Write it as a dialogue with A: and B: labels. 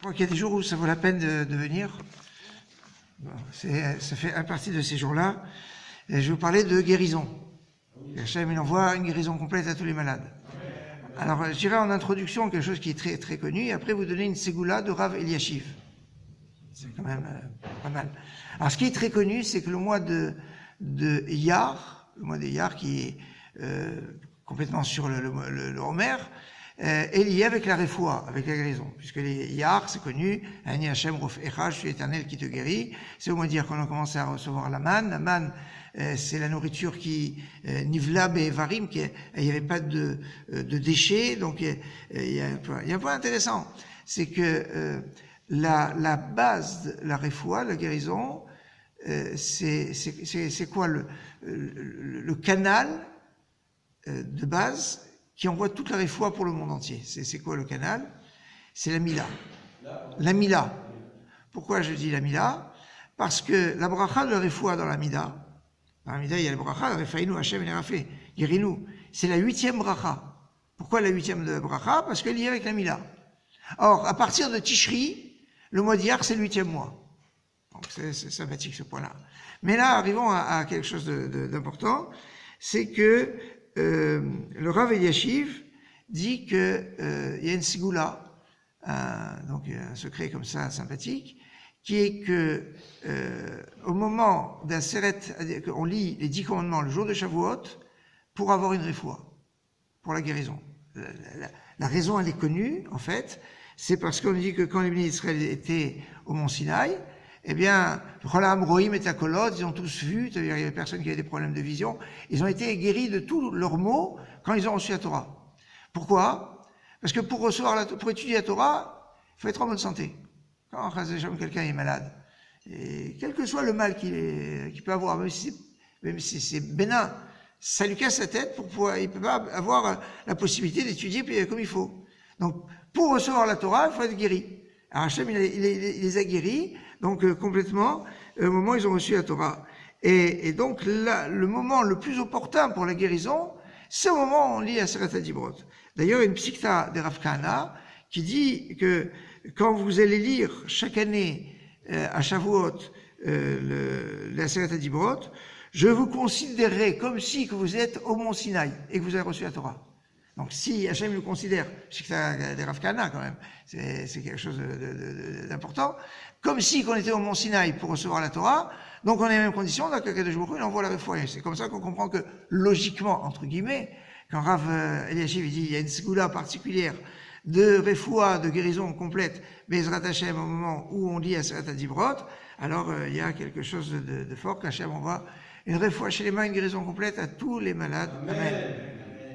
A: crois qu'il y a des jours où ça vaut la peine de venir. Bon, ça fait un partie de ces jours-là. Et je vais vous parler de guérison. Hachem, il envoie une guérison complète à tous les malades. Alors, je dirais en introduction quelque chose qui est très, très connu, et après vous donnez une ségoula de Rav Eliashiv. C'est quand même pas mal. Alors, ce qui est très connu, c'est que le mois de Iyar, le mois d'Iyar qui est complètement sur le Homer, est lié avec la Refoua, avec la guérison. Puisque les Iyar, c'est connu, Ani Hachem Rofecha, je suis l'éternel qui te guérit. C'est au mois d'Iyar qu'on a commencé à recevoir la manne. La manne, c'est la nourriture qui nivla et varim, il n'y avait pas de déchets. Donc il y a un point intéressant, c'est que la base de la refoua, la guérison, c'est quoi le canal de base qui envoie toute la refoua pour le monde entier. C'est quoi le canal? C'est la mila. La mila. Pourquoi je dis la mila? Parce que la bracha de la refoua dans la mila, il y a le bracha, Refaïnu, Hachem, Rafé, guéris-nous. C'est la 8e bracha. Pourquoi la 8e bracha? Parce qu'elle est liée avec la Mila. Or, à partir de Tishri, le mois d'Iyar, c'est le 8e mois. Donc, c'est sympathique ce point-là. Mais là, arrivons à quelque chose d'important. C'est que le Rav Eliashiv dit qu'il y a une sigoula, donc un secret comme ça, sympathique, qui est que au moment d'un Seret, on lit les 10 commandements le jour de Shavuot pour avoir une refoua, pour la guérison. La raison, elle est connue, en fait, c'est parce qu'on dit que quand les bénis d'Israël étaient au mont Sinaï, eh bien, Cholam, Rohim et Takolot, ils ont tous vu, c'est-à-dire il y avait personne qui avait des problèmes de vision, ils ont été guéris de tous leurs maux quand ils ont reçu la Torah. Pourquoi? Parce que pour étudier la Torah, il faut être en bonne santé. Quand quelqu'un est malade, et quel que soit le mal qu'il peut avoir, même si c'est bénin, ça lui casse la tête il peut pas avoir la possibilité d'étudier comme il faut. Donc, pour recevoir la Torah, il faut être guéri. Alors Hachem, il les a guéris, donc complètement, au moment où ils ont reçu la Torah. Et donc, là, le moment le plus opportun pour la guérison, c'est au moment où on lit la Seret HaDibrot. D'ailleurs, il y a une psikta de Rav Kahana qui dit que quand vous allez lire chaque année à Shavuot la Seret HaDibrot, je vous considérerai comme si que vous êtes au mont Sinaï et que vous avez reçu la Torah. Donc si Hachem le considère, c'est que c'est des Rav Kahana quand même, c'est quelque chose d'important, comme si qu'on était au mont Sinaï pour recevoir la Torah, donc on est dans les mêmes conditions, donc il envoie la refoua. C'est comme ça qu'on comprend que logiquement, entre guillemets, quand Rav Eliashiv dit il y a une ségoula particulière de refoua, de guérison complète, Bezrat Hachem au moment où on lit à Seret HaDibrot, alors il y a quelque chose de fort qu'Hachem envoie une refoua chez les mains, une guérison complète à tous les malades. Amen.